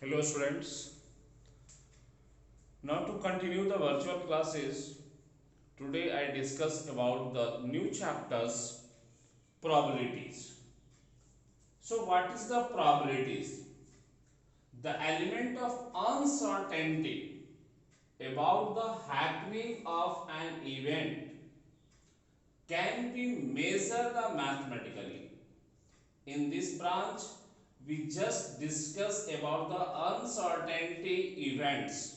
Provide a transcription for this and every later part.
Hello students. Now to continue the virtual classes, today I discuss about the new chapters probabilities. So what is the probabilities? The element of uncertainty about the happening of an event can be measured mathematically. In this branch, we just discuss about the uncertainty events.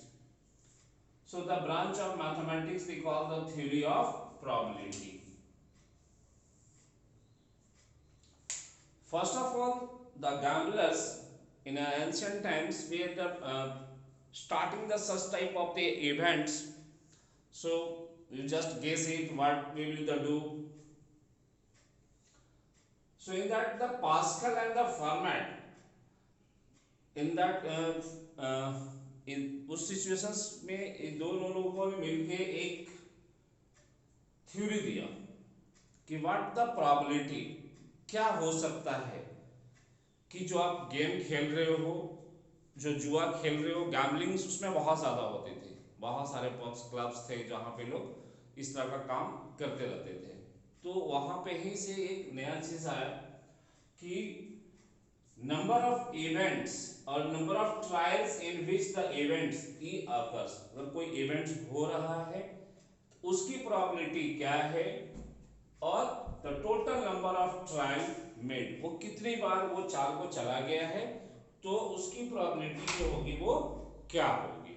So the branch of mathematics we call the theory of probability. First of all, the gamblers in ancient times were starting the such type of the events. So you just guess it what we will do. So in that the Pascal and the Fermat in that in उस situations में इन दोनों लोगों ने मिलके एक theory दिया कि what the probability क्या हो सकता है कि जो आप गेम खेल रहे हो, जो जुआ खेल रहे हो, गैम्बलिंग उसमें बहुत ज़्यादा होती थी, बहुत सारे पब्स क्लब्स थे जहाँ पे लोग इस तरह का काम करते रहते थे। तो वहाँ पे ही से एक नया चीज़ आया कि नंबर ऑफ इवेंट्स और number of trials in which the events E occurs, अगर कोई इवेंट्स हो रहा है उसकी प्रोबेबिलिटी क्या है और the total number of trial made, वो कितनी बार वो चाल को चला गया है तो उसकी प्रोबेबिलिटी जो होगी वो क्या होगी।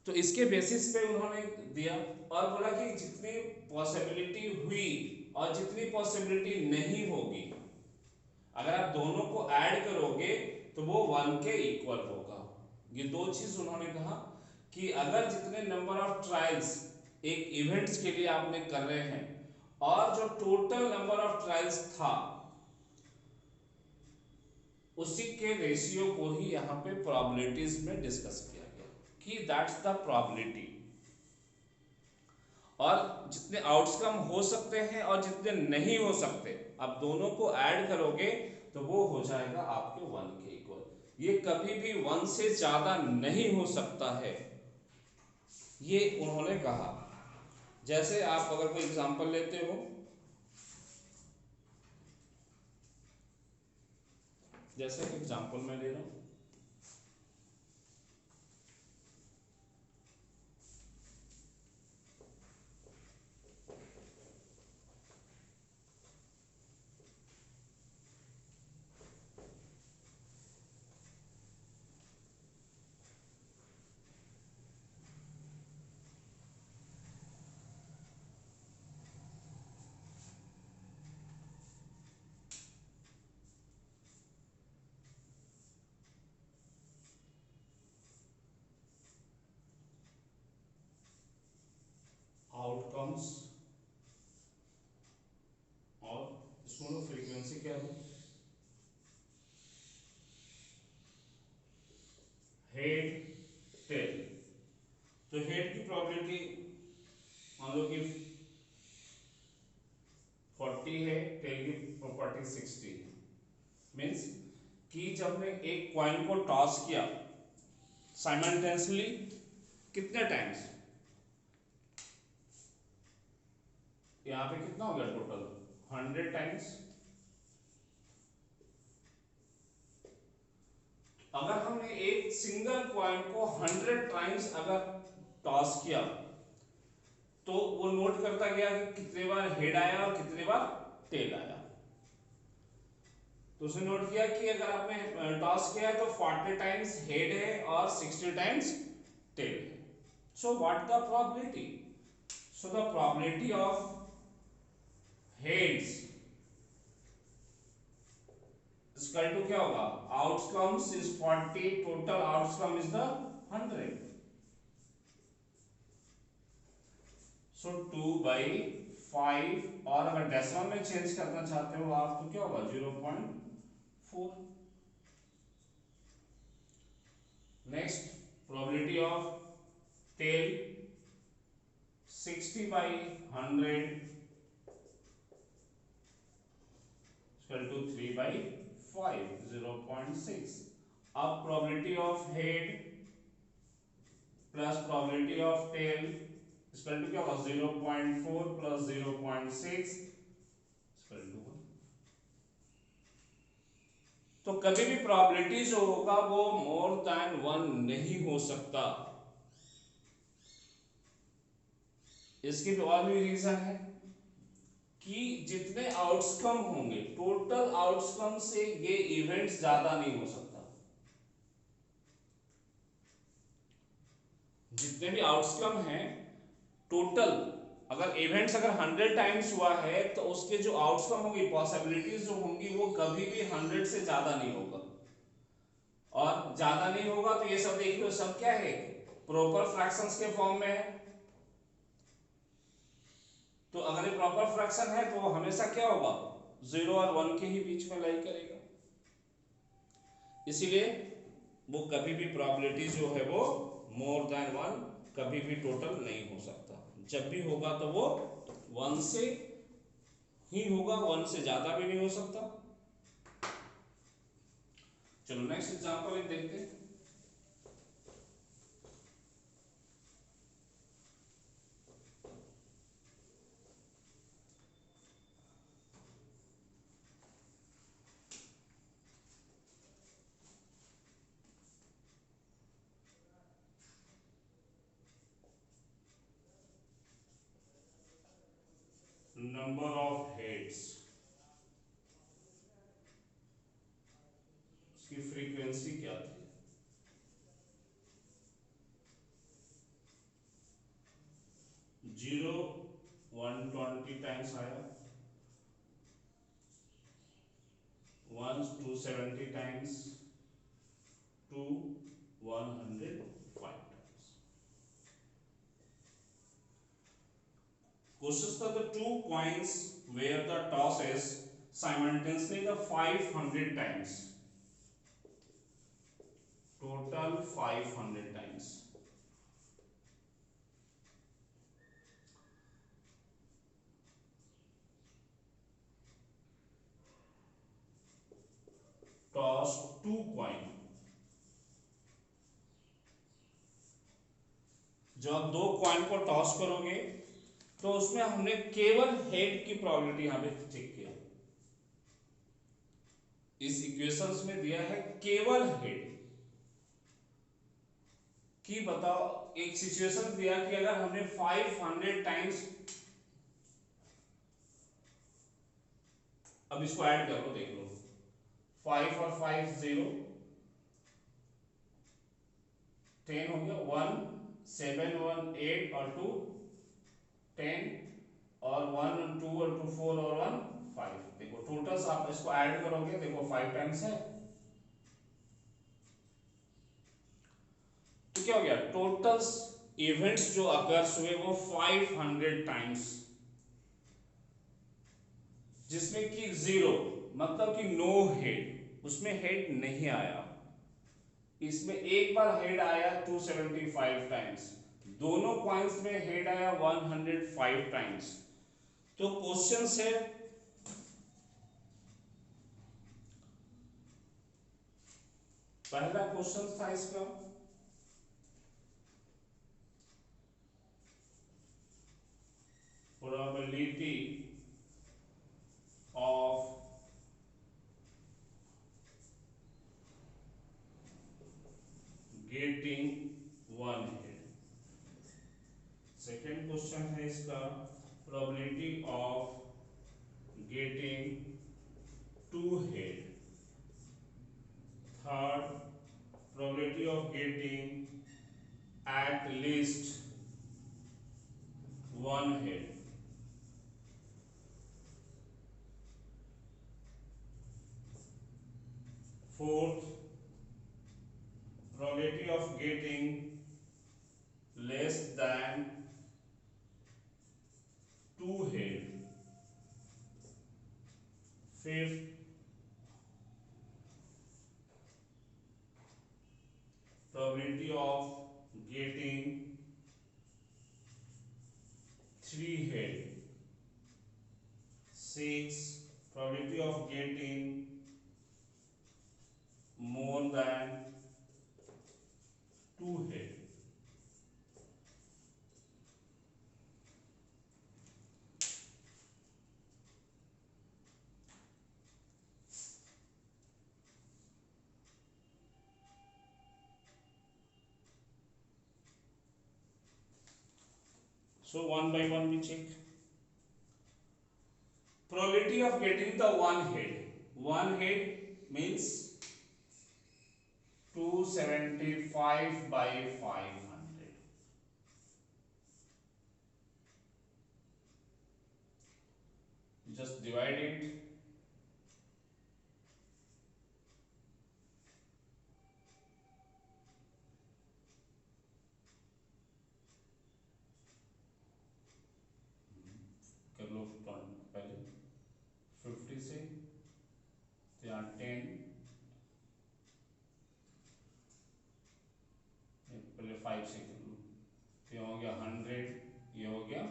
तो इसके बेसिस पे उन्होंने दिया और बोला कि जितनी पॉसिबिलिटी हुई और जितनी पॉसिबिलिटी नहीं होगी, अगर आप दोनों को ऐड करोगे तो वो 1 के इक्वल होगा। ये दो चीज उन्होंने कहा कि अगर जितने नंबर ऑफ ट्रायल्स एक इवेंट्स के लिए आपने कर रहे हैं और जो टोटल नंबर ऑफ ट्रायल्स था उसी के रेशियो को ही यहाँ पे प्रोबेबिलिटीज में डिस्कस किया गया कि दैट्स द प्रोबेबिलिटी, और जितने आउटकम हो सकते हैं और जितने नहीं हो सकते आप दोनों को ऐड करोगे तो वो हो जाएगा आपके 1 के इक्वल। ये कभी भी 1 से ज्यादा नहीं हो सकता है, ये उन्होंने कहा। जैसे आप अगर कोई एग्जांपल लेते हो, जैसे एग्जांपल मैं ले रहा हूं, आउटकम्स और इसमें फ्रीक्वेंसी क्या है, हेड टेल। तो हेड की प्रोबेबिलिटी मान लो कि 40 है, टेल की प्रॉपर्टी 60 है। मीन्स कि जब मैं एक कॉइन को टॉस किया साइमल्टेनियसली कितने टाइम्स, यहाँ पे कितना हो गया टोटल 100 टाइम्स। अगर हमने एक सिंगल कॉइन को 100 टाइम्स अगर टॉस किया तो वो नोट करता गया कि कितने बार हेड आया और कितने बार टेल आया। तो उसने नोट किया कि अगर आपने टॉस किया तो 40 टाइम्स हेड है और 60 टाइम्स टेल है। So what the probability? So the probability of heads equal to क्या होगा, outcomes is 40, total outcome is the 100। So 2/5, और अगर डेसिमल में चेंज करना चाहते हो आप तो क्या होगा 0.4। Next probability of tail 60/100 equal to 3/5, 0.6। अब probability of head plus probability of tail equal to क्या होगा 0.4 plus 0.6 इक्वल टू 1। तो कभी भी प्रोबेबिलिटी जो होगा वो मोर देन 1 नहीं हो सकता। इसकी भी और भी रीजन है कि जितने आउटकम होंगे टोटल आउटकम से ये इवेंट्स ज्यादा नहीं हो सकता। जितने भी आउटकम हैं टोटल, अगर इवेंट्स अगर 100 टाइम्स हुआ है तो उसके जो आउटकम होंगी पॉसिबिलिटीज जो होंगी वो कभी भी 100 से ज्यादा नहीं होगा। और ज्यादा नहीं होगा तो ये सब देख लो, सब क्या है प्रॉपर फ्रैक्शंस के फॉर्म में है। तो अगर ये प्रॉपर फ्रैक्शन है तो वो हमेशा क्या होगा 0 और 1 के ही बीच में लाई करेगा। इसीलिए वो कभी भी प्रोबेबिलिटी जो है वो मोर देन 1 कभी भी टोटल नहीं हो सकता। जब भी होगा तो वो 1 से ही होगा, 1 से ज्यादा भी नहीं हो सकता। चलो नेक्स्ट एग्जांपल एक देखते हैं। नंबर ऑफ हेड्स, उसकी फ्रीक्वेंसी क्या थी? 0 120 टाइम्स आया, 1 270 times, 2 105 times. Questions for the two coins where the toss is simultaneously the 500 times. Total 500 times. Toss two coin. जब आप दो कॉइन को टॉस करोगे तो उसमें हमने केवल हेड की प्रोबेबिलिटी यहां पे चेक किया। इस इक्वेशंस में दिया है केवल हेड की। बताओ एक सिचुएशन दिया कि अगर हमने 500 टाइम्स, अब इसको ऐड कर लो देख लो, 5 और 5 0 10 हो गया, 1 7 1 8 और 2 10 और 1 और 2 और 2 4 और 1 5। देखो टोटल्स आप इसको ऐड करोगे, देखो 5 टाइम्स है तो क्या हो गया टोटल्स इवेंट्स जो अकर्स हुए वो 500 टाइम्स, जिसमें कि 0 मतलब कि नो हेड, उसमें हेड नहीं आया। इसमें एक बार हेड आया 275 टाइम्स, दोनों कॉइन्स में हेड आया 105 टाइम्स। तो क्वेश्चन है पहला क्वेश्चन था इसका probability of getting one head. Second question है इसका probability of getting two head. Third probability of getting at least one head. Fourth, probability of getting less than two head. Fifth, probability of getting three head. Sixth, probability of getting more than So one by one we check. Probability of getting the one head. One head means 275 by 500. Just divide it. कर लो पहले 50 से यहाँ 10, पहले 5 से कर लो, तो ये हो गया 100, ये हो गया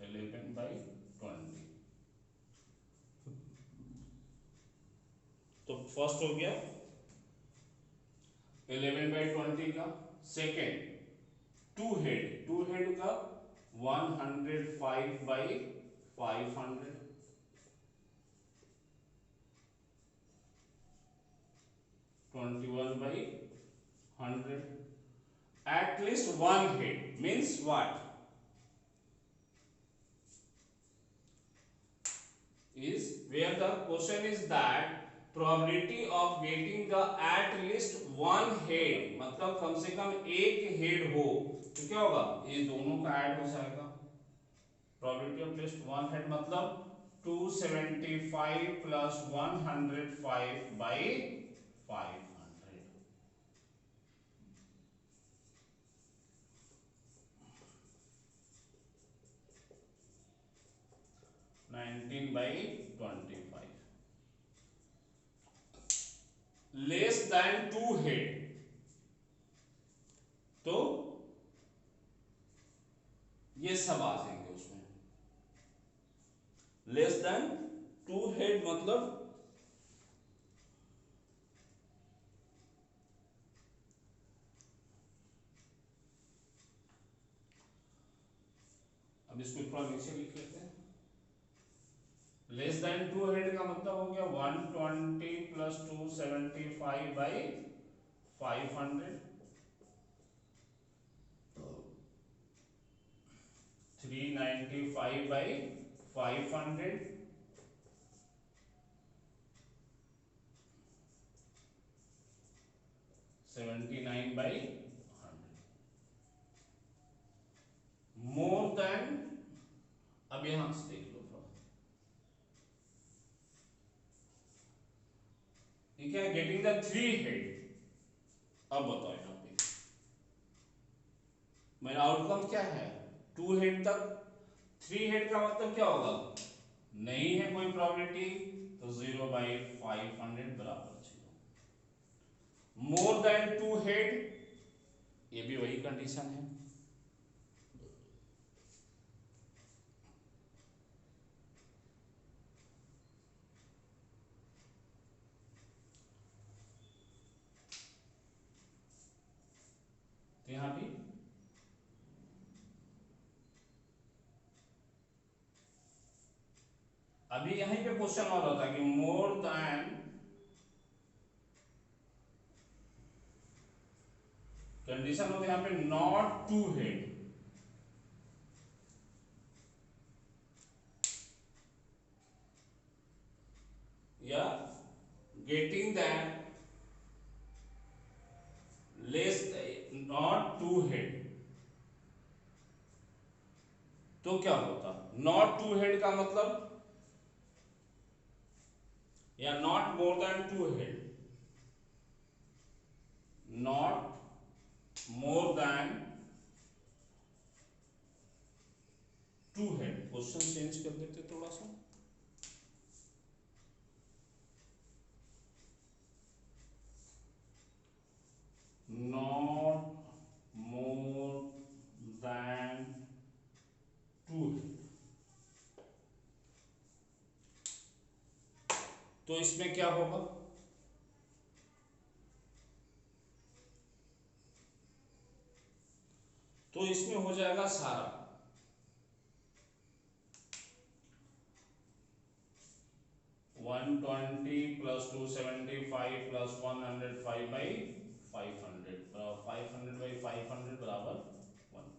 11/20। तो फर्स्ट हो गया 11/20 का। सेकेंड टू हेड का 105/500, 21/100। At least one head means what? Is where the question is that probability of getting the at least one head, मतलब कम से कम एक हेड हो, तो क्या होगा, ये दोनों का ऐड हो जाएगा। probability of least one head मतलब 275 plus 105/500, 19/25। Less than two head, तो ये सब आ जाएंगे उसमें। लेस देन टू हेड मतलब अब इसको थोड़ा नीचे लिख लेते हैं। लेस देन टू हेड का मतलब हो गया 120 प्लस 275/500, 395/500, 79/100। मोर देन, अब यहां से देख लो थोड़ा, ठीक है, गेटिंग द थ्री हेड। अब बताओ यहां पे मेरा आउटकम क्या है, टू हेड तक। थ्री हेड का मतलब क्या होगा, नहीं है कोई प्रोबेबिलिटी, तो 0/500 बराबर 0। मोर देन टू हेड, ये भी वही कंडीशन है। तो यहां भी अभी यहीं पे क्वेश्चन और होता है कि मोर देन, कंडीशन होता है यहां पे नॉट टू हेड, या getting that less not two head. तो क्या होता, नॉट टू हेड का मतलब, या not more than two head, not more than two head. Question change कर देते थोड़ा सा, not more than two head. तो इसमें क्या होगा, तो इसमें हो जाएगा सारा 120 120 प्लस 275 प्लस 105 बाई 500 बराबर 500 बाई 500 बराबर 1।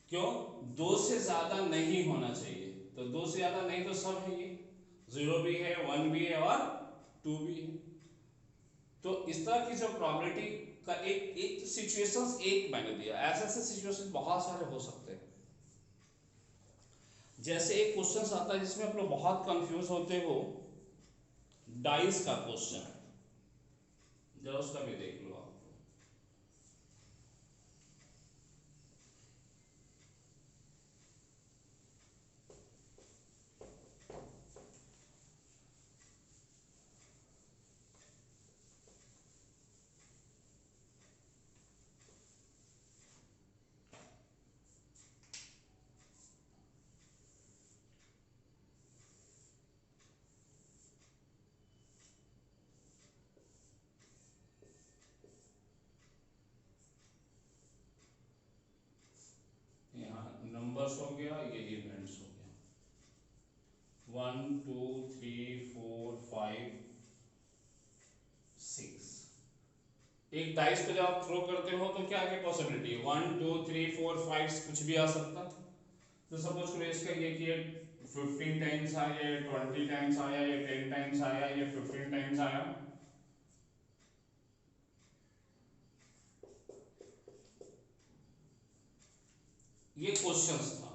क्यों? दो से ज्यादा नहीं होना चाहिए, तो दो से ज्यादा नहीं तो सब है, ये जीरो भी है, वन भी है और टू भी है। तो इस तरह की जो प्रोबेबिलिटी का एक एक सिचुएशंस एक मैंने दिया, ऐसे ऐसे सिचुएशन बहुत सारे हो सकते हैं। जैसे एक क्वेश्चन आता है जिसमें आप लोग बहुत कंफ्यूज होते हो, डाइस का क्वेश्चन, जरा उसका भी देख लो आप। यहाँ नंबर्स हो गया, ये इवेंट्स हो गया, 1 2 3 4 5 6। एक डाइस को जब आप थ्रो करते हो तो क्या आगे पॉसिबिलिटी है, 1 2 3 4 5 कुछ भी आ सकता। तो सपोज करो इसका ये कि 15 टाइम्स आया, 20 टाइम्स आया, या 10 टाइम्स आया, या 15 टाइम्स आया। ये क्वेश्चंस था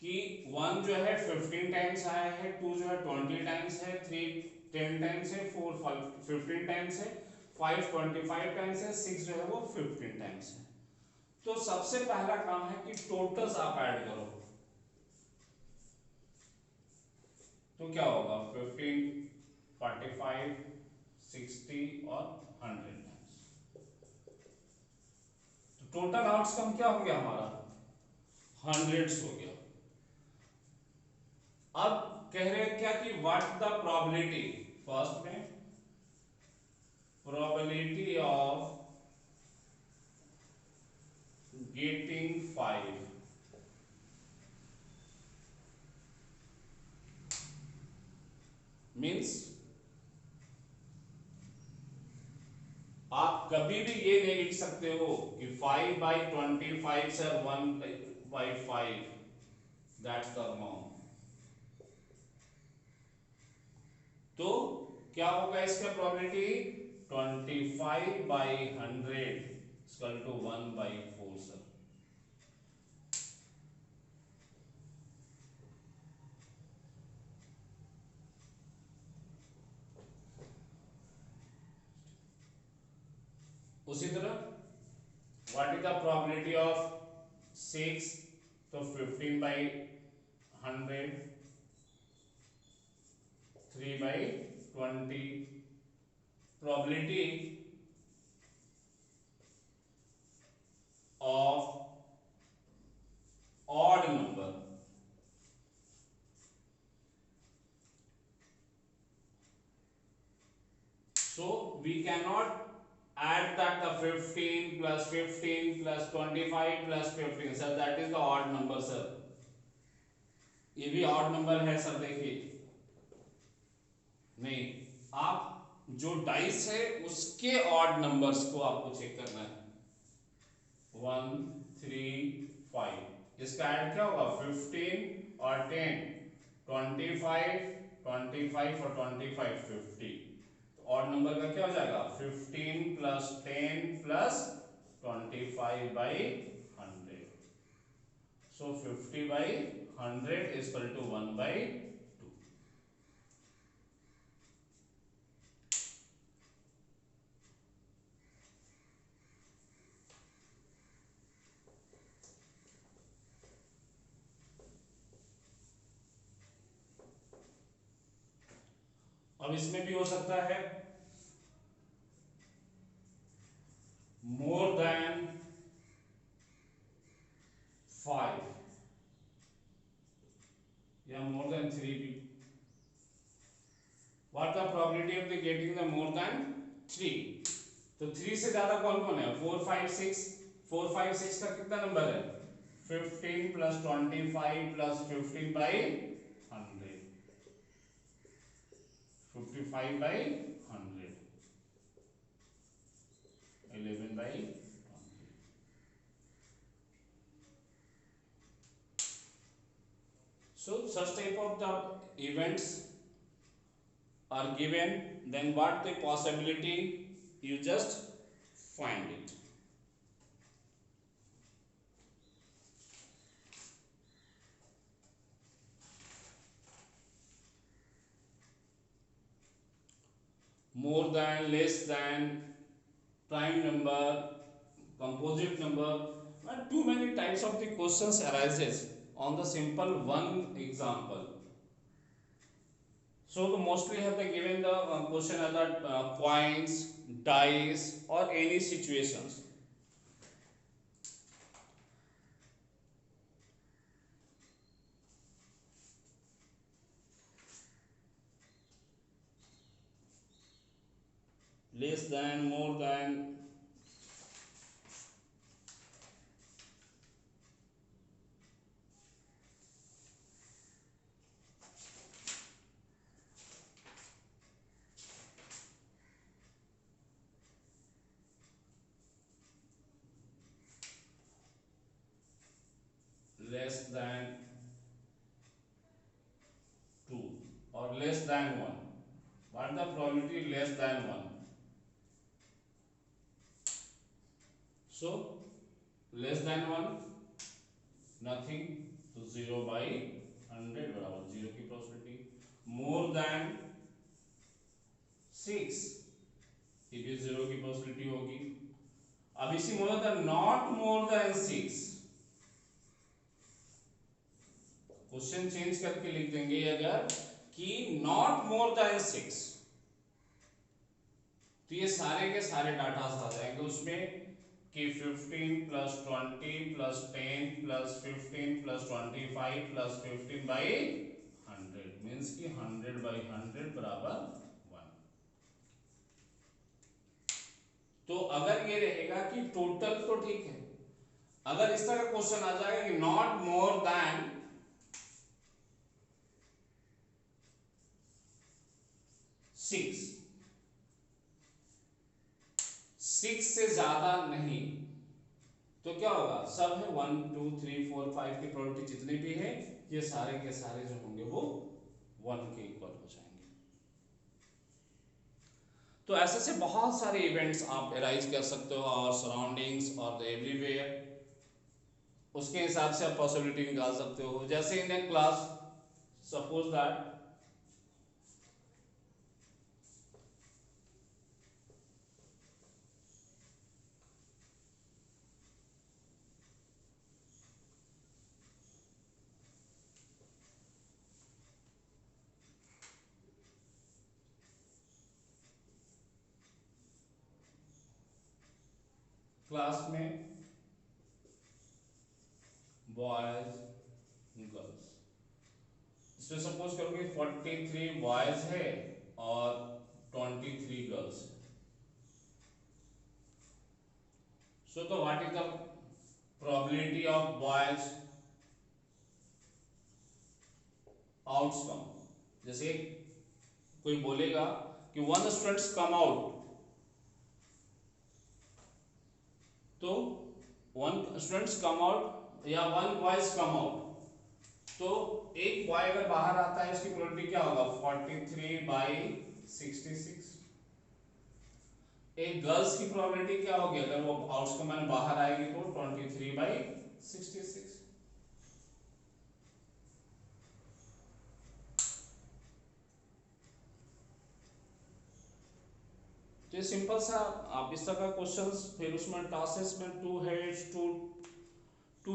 कि 1 जो है 15 टाइम्स आया है, 2 जो है 20 टाइम्स है, 3 10 टाइम्स है, 4 15 टाइम्स है, 5 25 टाइम्स है, 6 जो है वो 15 टाइम्स है। तो सबसे पहला काम है कि टोटल्स आप ऐड करो। तो क्या होगा, 15 45 60 और 100 टाइम्स। तो टोटल आउटकम क्या हो गया हमारा, हंड्रेड्स हो गया। अब कह रहे हैं क्या कि व्हाट द प्रोबेबिलिटी, फर्स्ट में प्रोबेबिलिटी ऑफ गेटिंग 5 मीन्स आप कभी भी ये नहीं लिख सकते हो कि 5 by 25 sir 1 by 5, that's the amount. तो क्या होगा इसका probability, 25 by 100 equal to 1 by 4 sir. उसी तरह what is the probability of 6, तो 15 by 100, 3 by 20, probability of odd number, so we cannot add that the 15 plus 15 plus 25 plus 15 sir, that is the odd number sir। ये भी odd number है sir, देखिए नहीं, आप जो डाइस है उसके odd numbers को आपको चेक करना है, 1 3 5, इसका ऐड क्या होगा, 15 और 10 25 25 और 25 50। ऑड नंबर का क्या हो जाएगा, 15 plus 10 plus 25 by 100, so 50 by 100 is equal to 1 by 2। अब इसमें भी हो सकता है मोर देन 5 या मोर देन 3 भी। What the probability of the getting the more than 3, तो 3 से ज्यादा कौन कौन है, 4 5 6, 4 5 6 का कितना नंबर है, 15 plus 25 plus 15 by 100, 55/100, 11/20. So such type of the events are given, then what the possibility, you just find it. More than, less than, prime number, composite number, and too many types of the questions arises on the simple one example. So the mostly have they given the question as that coins, dice, or any situations. Less than, more than, less than 2, or less than 1. What the probability less than 1? So less than 1 nothing, तो 0/100 बराबर 0 की possibility. More than 6, ये भी 0 की possibility होगी. अब इसी में होता है not more then 6. Question change करके लिख देंगे अगर कि नॉट मोर देन 6, तो ये सारे के सारे डाटा आ जाएंगे उसमें कि 15 + 20 + 10 + 15 + 25 + 15/100 मीन्स कि 100/100 बराबर 1. तो अगर ये रहेगा कि टोटल तो ठीक है, अगर इस तरह का क्वेश्चन आ जाएगा कि नॉट मोर देन 6, 6 से ज्यादा नहीं, तो क्या होगा, सब है 1 2 3 4 5 की प्रोबेबिलिटी जितने भी है ये सारे के सारे जो होंगे वो 1 के इक्वल हो जाएंगे. तो ऐसे से बहुत सारे इवेंट्स आप एराइज कर सकते हो और सराउंडिंग्स और एवरीवेयर, उसके हिसाब से आप पॉसिबिलिटी निकाल सकते हो. जैसे इन ए क्लास, सपोज दैट क्लास में बॉयज गर्ल्स, इसमें सपोज करो कि 43 बॉयज है और 23 गर्ल्स. सो तो what is the probability of boys outcome. जैसे कोई बोलेगा कि 1 स्टूडेंट्स कम आउट, तो 1 स्टूडेंट्स कम आउट या 1 बॉयज कम आउट, तो एक बॉय अगर बाहर आता है उसकी प्रोबेबिलिटी क्या होगा, 43/66. एक गर्ल्स की प्रोबेबिलिटी क्या होगी अगर वो आउटकम में बाहर आएगी तो 23/66. तो ये सिंपल सा आप इस तरह का क्वेश्चंस, फिर उसमें टॉसेस में टू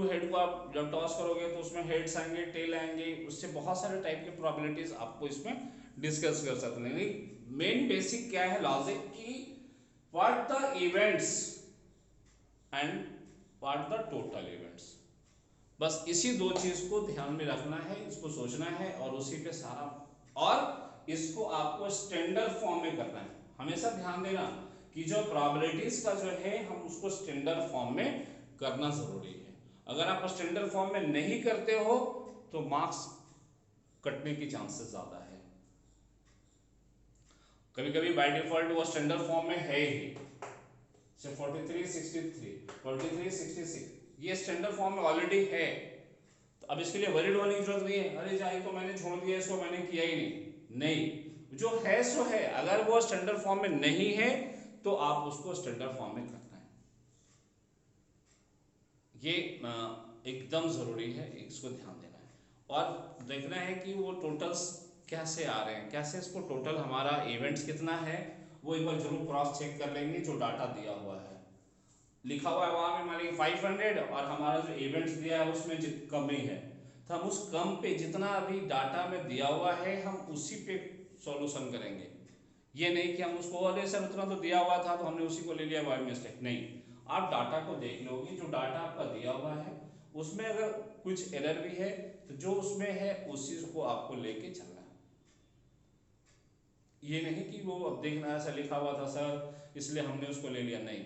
हेड को आप जब टॉस करोगे तो उसमें हेड्स आएंगे, टेल आएंगे, उससे बहुत सारे टाइप के प्रोबेबिलिटीज आपको इसमें डिस्कस कर सकते हैं. मेन बेसिक क्या है लॉजिक की, what the events and what the total events, बस इसी दो चीज को ध्यान में रखना है, इसको सोचना है और उसी पे सारा, और इसको आपको स्टैंडर्ड फॉर्म में करना है. हमेशा ध्यान देना कि जो प्रोबेबिलिटीज का जो है हम उसको स्टैंडर्ड फॉर्म में करना जरूरी है. अगर आप स्टैंडर्ड फॉर्म में नहीं करते हो तो मार्क्स कटने की चांसेस ज़्यादा है। कभी कभी बाय डिफॉल्ट वो स्टैंडर्ड फॉर्म में है ही, से 4363 ये स्टैंडर्ड फॉर्म में ऑलरेडी है, तो अब इसके लिए वरीड होने की जरूरत नहीं है, अरे जाए तो मैंने छोड़ दिया इसको, मैंने किया ही नहीं, जो है सो है। अगर वो स्टैंडर्ड फॉर्म में नहीं है तो आप उसको स्टैंडर्ड फॉर्म में करना है, ये एकदम ज़रूरी है, इसको ध्यान देना है। और देखना है कि वो टोटल्स कैसे आ रहे हैं, कैसे इसको टोटल हमारा इवेंट्स कितना है वो एक बार जरूर क्रॉस चेक कर लेंगे। जो डाटा दिया हुआ है, लिखा हुआ है वहाँ में मान लीजिए 500 और हमारा जो इवेंट्स दिया है उसमें कमी है, तो हम उस कम पे जितना अभी डाटा में दिया हुआ है हम उसी पे सॉल्यूशन करेंगे। ये नहीं कि हम उसको अरे सर उतना तो दिया हुआ था तो हमने उसी को ले लिया बाय मिस्टेक, नहीं। आप डाटा को देख लोगे, जो डाटा आपका दिया हुआ है उसमें अगर कुछ एरर भी है तो जो उसमें है उसी को आपको लेके चलना है। ये नहीं कि वो अब देखना ऐसा लिखा हुआ था सर इसलिए हमने उसको ले लिया, नहीं,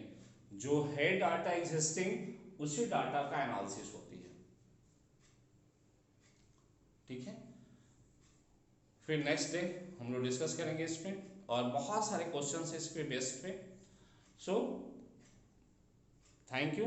जो है डाटा एग्जिस्टिंग उसी डाटा का एनालिसिस होती है, ठीक है। फिर नेक्स्ट डे हम लोग डिस्कस करेंगे इस पे, और बहुत सारे क्वेश्चन है इस पे बेस्ड पे। So thank you.